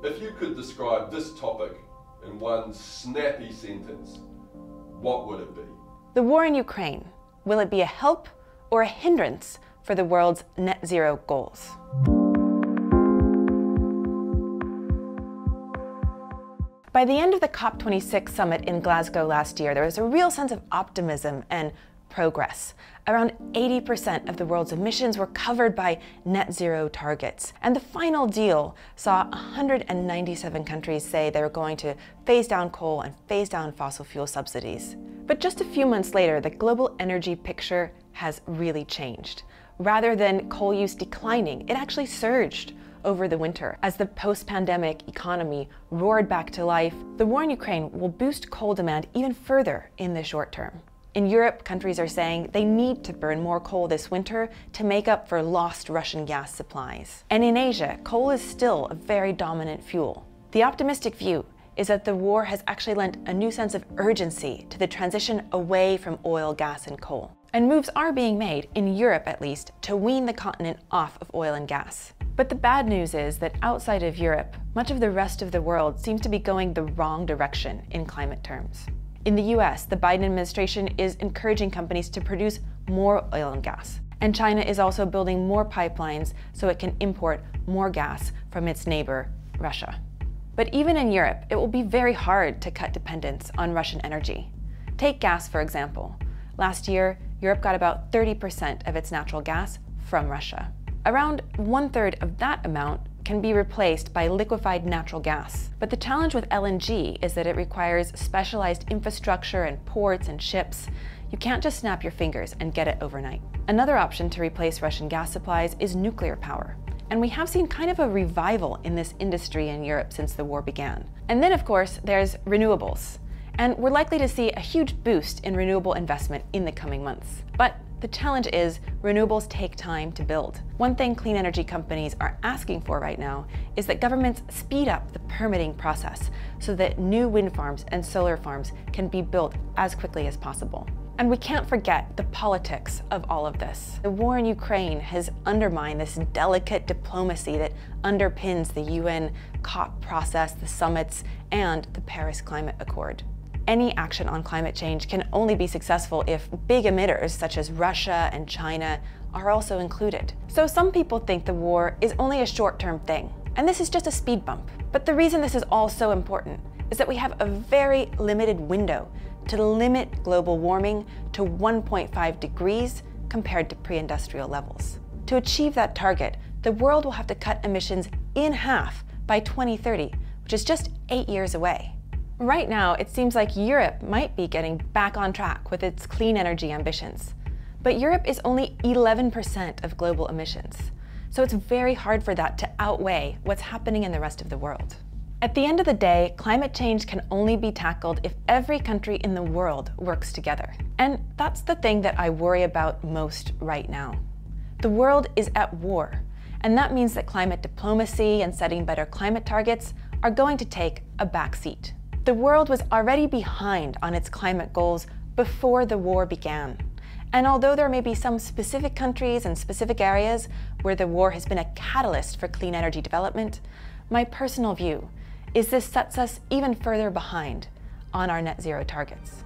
If you could describe this topic in one snappy sentence, what would it be? The war in Ukraine, will it be a help or a hindrance for the world's net zero goals? By the end of the COP26 summit in Glasgow last year, there was a real sense of optimism and progress. Around 80% of the world's emissions were covered by net zero targets. And the final deal saw 197 countries say they were going to phase down coal and phase down fossil fuel subsidies. But just a few months later, the global energy picture has really changed. Rather than coal use declining, it actually surged over the winter. As the post-pandemic economy roared back to life, the war in Ukraine will boost coal demand even further in the short term. In Europe, countries are saying they need to burn more coal this winter to make up for lost Russian gas supplies. And in Asia, coal is still a very dominant fuel. The optimistic view is that the war has actually lent a new sense of urgency to the transition away from oil, gas, and coal. And moves are being made, in Europe at least, to wean the continent off of oil and gas. But the bad news is that outside of Europe, much of the rest of the world seems to be going the wrong direction in climate terms. In the US, the Biden administration is encouraging companies to produce more oil and gas. And China is also building more pipelines so it can import more gas from its neighbor, Russia. But even in Europe, it will be very hard to cut dependence on Russian energy. Take gas, for example. Last year, Europe got about 30% of its natural gas from Russia. Around 1/3 of that amount can be replaced by liquefied natural gas. But the challenge with LNG is that it requires specialized infrastructure and ports and ships. You can't just snap your fingers and get it overnight. Another option to replace Russian gas supplies is nuclear power. And we have seen kind of a revival in this industry in Europe since the war began. And then, of course, there's renewables. And we're likely to see a huge boost in renewable investment in the coming months. But the challenge is renewables take time to build. One thing clean energy companies are asking for right now is that governments speed up the permitting process so that new wind farms and solar farms can be built as quickly as possible. And we can't forget the politics of all of this. The war in Ukraine has undermined this delicate diplomacy that underpins the UN COP process, the summits, and the Paris Climate Accord. Any action on climate change can only be successful if big emitters such as Russia and China are also included. So some people think the war is only a short-term thing, and this is just a speed bump. But the reason this is all so important is that we have a very limited window to limit global warming to 1.5 degrees compared to pre-industrial levels. To achieve that target, the world will have to cut emissions in half by 2030, which is just 8 years away. Right now, it seems like Europe might be getting back on track with its clean energy ambitions. But Europe is only 11% of global emissions, so it's very hard for that to outweigh what's happening in the rest of the world. At the end of the day, climate change can only be tackled if every country in the world works together. And that's the thing that I worry about most right now. The world is at war, and that means that climate diplomacy and setting better climate targets are going to take a back seat. The world was already behind on its climate goals before the war began. And although there may be some specific countries and specific areas where the war has been a catalyst for clean energy development, my personal view is this sets us even further behind on our net zero targets.